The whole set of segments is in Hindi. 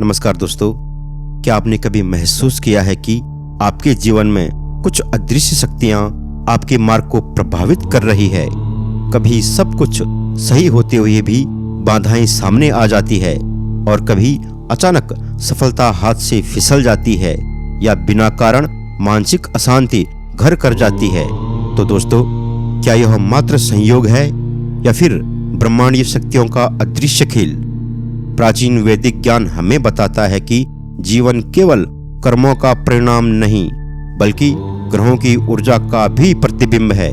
नमस्कार दोस्तों, क्या आपने कभी महसूस किया है कि आपके जीवन में कुछ अदृश्य शक्तियां आपके मार्ग को प्रभावित कर रही है। कभी सब कुछ सही होते हुए भी बाधाएं सामने आ जाती है और कभी अचानक सफलता हाथ से फिसल जाती है या बिना कारण मानसिक अशांति घर कर जाती है। तो दोस्तों, क्या यह मात्र संयोग है या फिर ब्रह्मांडीय शक्तियों का अदृश्य खेल? प्राचीन वैदिक ज्ञान हमें बताता है कि जीवन केवल कर्मों का परिणाम नहीं बल्कि ग्रहों की ऊर्जा का भी प्रतिबिंब है।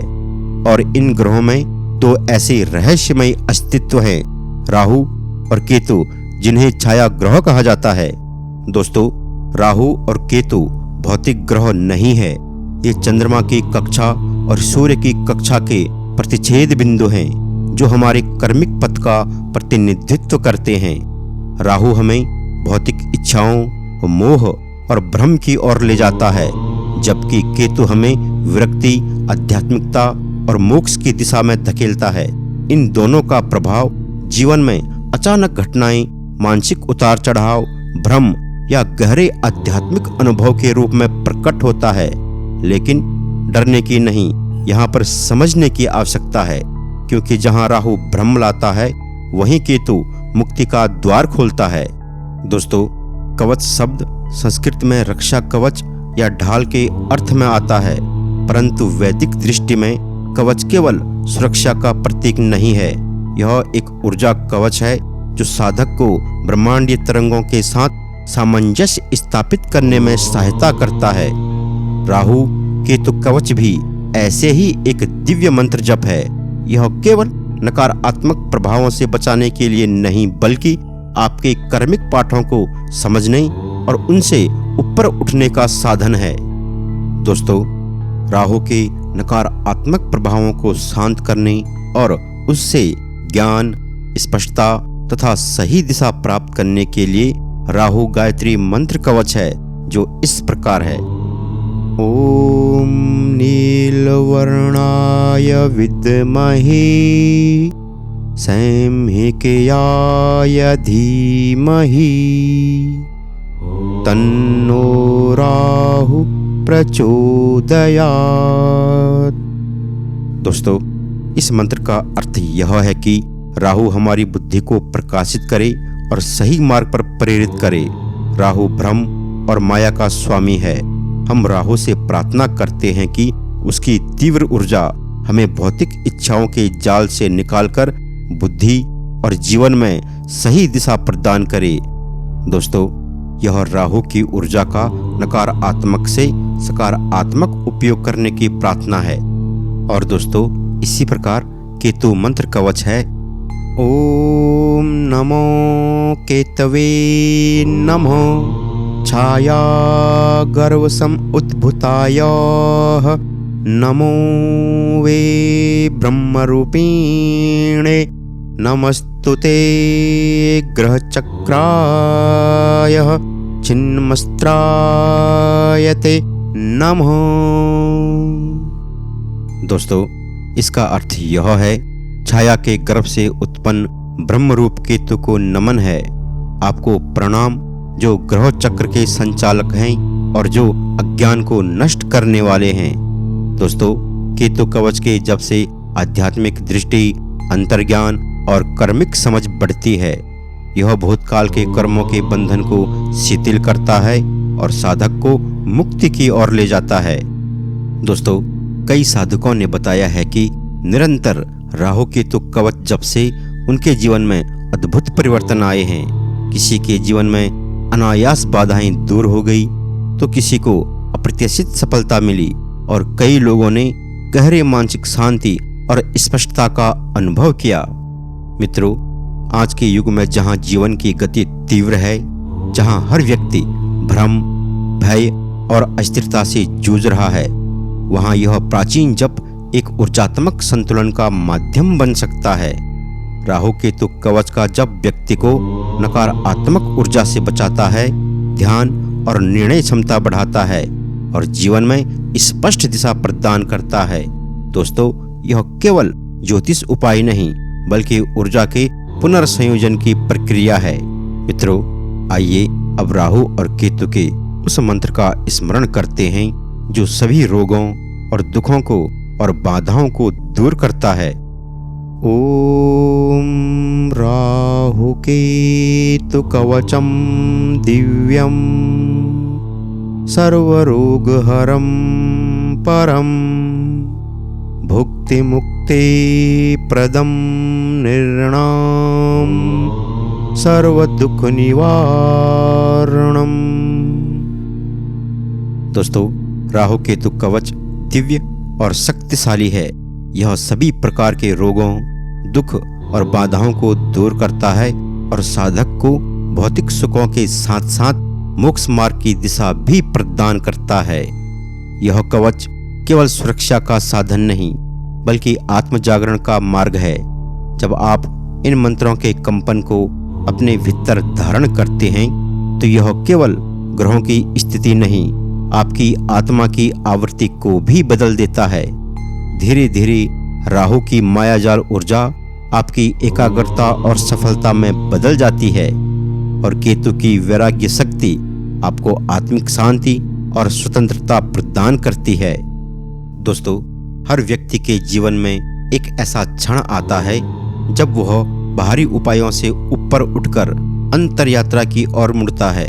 और इन ग्रहों में दो ऐसे रहस्यमय अस्तित्व हैं, राहु और केतु, जिन्हें छाया ग्रह कहा जाता है। दोस्तों, राहु और केतु भौतिक ग्रह नहीं है, ये चंद्रमा की कक्षा और सूर्य की कक्षा के प्रतिच्छेद बिंदु हैं जो हमारे कर्मिक पथ का प्रतिनिधित्व करते हैं। राहु हमें भौतिक इच्छाओं, मोह और भ्रम की ओर ले जाता है, जबकि केतु हमें विरक्ति, आध्यात्मिकता और मोक्ष की दिशा में धकेलता है। इन दोनों का प्रभाव जीवन में अचानक घटनाएं, मानसिक उतार चढ़ाव, भ्रम या गहरे आध्यात्मिक अनुभव के रूप में प्रकट होता है। लेकिन डरने की नहीं, यहाँ पर समझने की आवश्यकता है, क्योंकि जहाँ राहु भ्रम लाता है वहीं केतु मुक्ति का द्वार खोलता है। दोस्तों, कवच शब्द संस्कृत में रक्षा कवच या ढाल के अर्थ में आता है, परंतु वैदिक दृष्टि में कवच केवल सुरक्षा का प्रतीक नहीं है, यह एक ऊर्जा कवच है जो साधक को ब्रह्मांडीय तरंगों के साथ सामंजस्य स्थापित करने में सहायता करता है। राहु केतु कवच भी ऐसे ही एक दिव्य मंत्र जप है। यह केवल नकारात्मक प्रभावों से बचाने के लिए नहीं बल्कि आपके कर्मिक पाठों को समझने और उनसे ऊपर उठने का साधन है। दोस्तों, राहु के नकारात्मक प्रभावों को शांत करने और उससे ज्ञान, स्पष्टता तथा सही दिशा प्राप्त करने के लिए राहु गायत्री मंत्र कवच है, जो इस प्रकार है। ओम नीलवर्णाय विद्महे सैंहिकाय धीमहि तन्नो राहु प्रचोदयात्। दोस्तों, इस मंत्र का अर्थ यह है कि राहु हमारी बुद्धि को प्रकाशित करे और सही मार्ग पर प्रेरित करे। राहु भ्रम और माया का स्वामी है। हम राहु से प्रार्थना करते हैं कि उसकी तीव्र ऊर्जा हमें भौतिक इच्छाओं के जाल से निकालकर बुद्धि और जीवन में सही दिशा प्रदान करे। दोस्तों, यह राहु की ऊर्जा का नकारात्मक से सकारात्मक उपयोग करने की प्रार्थना है। और दोस्तों, इसी प्रकार केतु मंत्र कवच है। ओम नमो केतवे नमः छाया गर्वसम उद्भुताय नमो वे ब्रह्मरूपिणे नमस्तुते ग्रहचक्राय छिन्नमस्त्रायते नमः। दोस्तों, इसका अर्थ यह है, छाया के गर्भ से उत्पन्न ब्रह्मरूप केतु को नमन है। आपको प्रणाम, जो ग्रह चक्र के संचालक हैं और जो अज्ञान को नष्ट करने वाले हैं। दोस्तों, केतु कवच के जप से आध्यात्मिक दृष्टि, अंतर्ज्ञान और कर्मिक समझ बढ़ती है। यह भूतकाल के कर्मों के बंधन को शिथिल करता है और साधक को मुक्ति की ओर ले जाता है। दोस्तों, कई साधकों ने बताया है कि निरंतर राहु केतु कवच जप से उनके जीवन में अद्भुत परिवर्तन आए हैं। किसी के जीवन में अनायास बाधाएं दूर हो गई तो किसी को अप्रत्याशित सफलता मिली और कई लोगों ने गहरे मानसिक शांति और स्पष्टता का अनुभव किया। मित्रों, आज के युग में जहां जीवन की गति तीव्र है, जहां हर व्यक्ति भ्रम, भय और अस्थिरता से जूझ रहा है, वहां यह प्राचीन जप एक ऊर्जात्मक संतुलन का माध्यम बन सकता है। राहु केतु कवच का जप व्यक्ति को नकारात्मक ऊर्जा से बचाता है, ध्यान और निर्णय क्षमता बढ़ाता है और जीवन में स्पष्ट दिशा प्रदान करता है। दोस्तों, यह केवल ज्योतिष उपाय नहीं बल्कि ऊर्जा के पुनर्संयोजन की प्रक्रिया है। मित्रों, आइए अब राहु और केतु के उस मंत्र का स्मरण करते हैं जो सभी रोगों और दुखों को और बाधाओं को दूर करता है। ओम राहु केतु कवचम दिव्यम सर्वरोगहरं परम भुक्ति मुक्ति प्रदम निर्णाम सर्वदुख निवारणम। दोस्तों, राहु केतु कवच दिव्य और शक्तिशाली है। यह सभी प्रकार के रोगों, दुख और बाधाओं को दूर करता है और साधक को भौतिक सुखों के साथ साथ मोक्ष मार्ग की दिशा भी प्रदान करता है। यह कवच केवल सुरक्षा का साधन नहीं बल्कि आत्म जागरण का मार्ग है। जब आप इन मंत्रों के कंपन को अपने भीतर धारण करते हैं तो यह केवल ग्रहों की स्थिति नहीं, आपकी आत्मा की आवृत्ति को भी बदल देता है। धीरे धीरे राहु की मायाजाल ऊर्जा आपकी एकाग्रता और सफलता में बदल जाती है और केतु की वैराग्य शक्ति आपको आत्मिक शांति और स्वतंत्रता प्रदान करती है। दोस्तों, हर व्यक्ति के जीवन में एक ऐसा क्षण आता है जब वह बाहरी उपायों से ऊपर उठकर अंतर यात्रा की ओर मुड़ता है।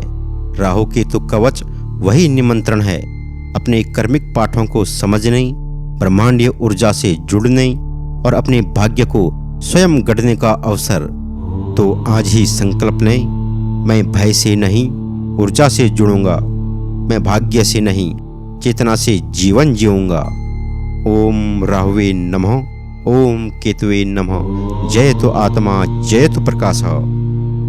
राहु केतु कवच वही निमंत्रण है, अपने कर्मिक पाठों को समझने, ब्रह्मांडीय ऊर्जा से जुड़ने और अपने भाग्य को स्वयं गढ़ने का अवसर। तो आज ही संकल्प लें, मैं भय से नहीं ऊर्जा से जुड़ूंगा, मैं भाग्य से नहीं चेतना से जीवन जीऊंगा। ओम राहुवे नमः, ओम केतुवे नमः। जय तो आत्मा, जय तो प्रकाश।